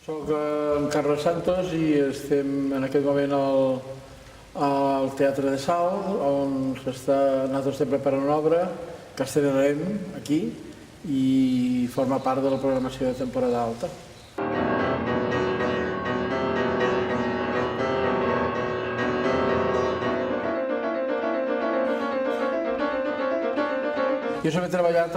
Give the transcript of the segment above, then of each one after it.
Soc en Carles Santos i estem en aquest moment al Teatre de Salt, on nosaltres estem preparant una obra que estrenarem aquí i forma part de la programació de temporada alta. Jo sempre he treballat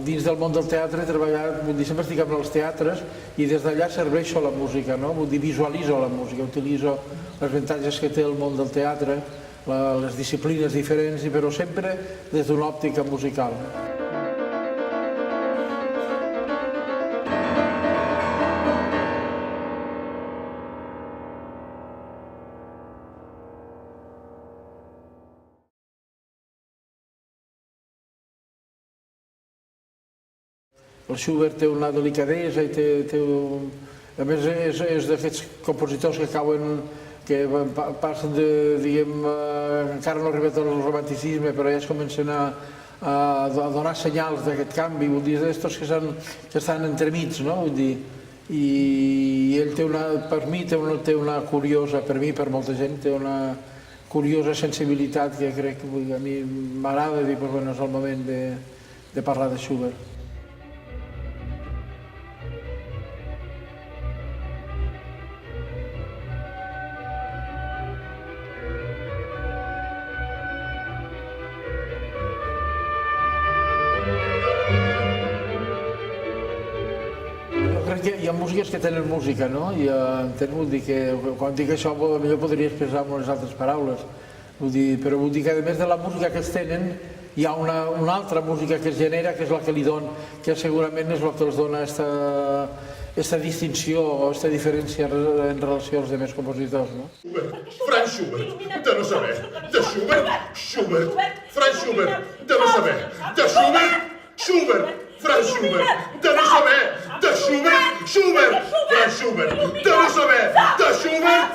dins del món del teatre, sempre estic amb els teatres i des d'allà serveixo la música, visualitzo la música, utilitzo els avantatges que té el món del teatre, les disciplines diferents, però sempre des d'una òptica musical. El Schubert té una delicadesa i a més és d'aquests compositors que passen de, diguem, encara no ha arribat al romanticisme, però ja es comencen a donar senyals d'aquest canvi, vull dir, d'estos que estan entremig, no? Vull dir, i ell per mi té una curiosa, per mi i per molta gent, té una curiosa sensibilitat que crec que a mi m'agrada dir, però és el moment de parlar de Schubert. Hi ha músiques que tenen música, no? I vull dir que quan dic això potser podria expressar amb unes altres paraules, però vull dir que a més de la música que es tenen hi ha una altra música que es genera, que és la que li dona, que segurament és el que els dona aquesta distinció o aquesta diferència en relació als altres compositors, no? Franz Schubert, de no saber, de Schubert, Schubert, Franz Schubert, de no saber, de Schubert, Schubert, Franz Schubert, de no saber, de Schubert, Schubert, Franz Schubert, de no saber, de Schubert.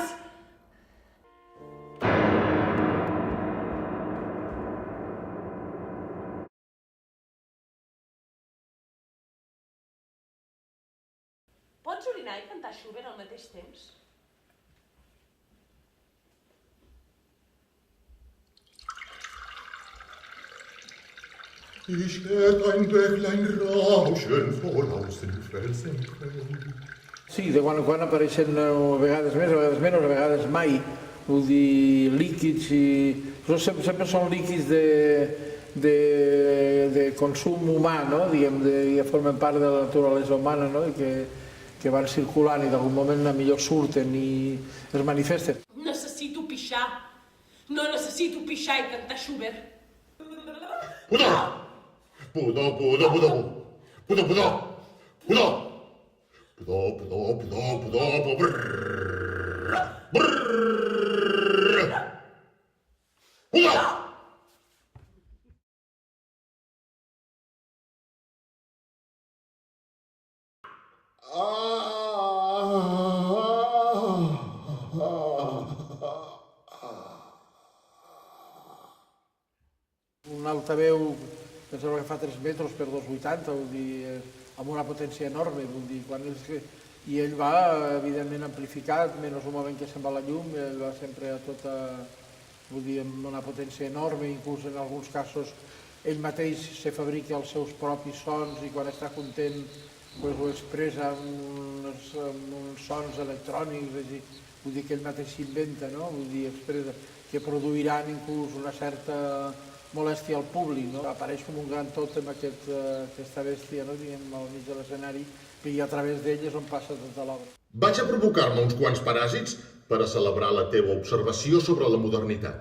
Pots orinar i cantar Schubert al mateix temps? Ich hätt ein Bächlein rauschen vor außen Felsenquellen. Sí, de quan en quan apareixen a vegades més, a vegades menys, a vegades mai, vull dir, líquids però sempre són líquids de consum humà, no? Diguem, que formen part de la naturalesa humana, no? I que van circulant i d'algun moment millor surten i es manifesten. Necessito pixar. No necessito pixar i cantar Schubert. Pudor! Pudor, pudor, pudor! Pudor, pudor! Pudor! Pudor, pudor, pudor, pudor, brrrr! Brrrr! Pudor! Un altaveu que sembla que fa 3 metres per 2,80, vull dir, amb una potència enorme, vull dir, i ell va, evidentment, amplificat, menys un moment que se'n va la llum, ell va sempre a tota, vull dir, amb una potència enorme, inclús en alguns casos ell mateix se fabrica els seus propis sons i quan està content ho expressa amb uns sons electrònics, vull dir que ell mateix s'inventa, no? Vull dir, expressa, que produiran inclús una certa molèstia al públic, no? Apareix com un gran tòtem aquesta bèstia, no? Diguem, al mig de l'escenari, i a través d'ell és on passa tota l'obra. Vaig a provocar-me uns quants paràsits per a celebrar la teva observació sobre la modernitat.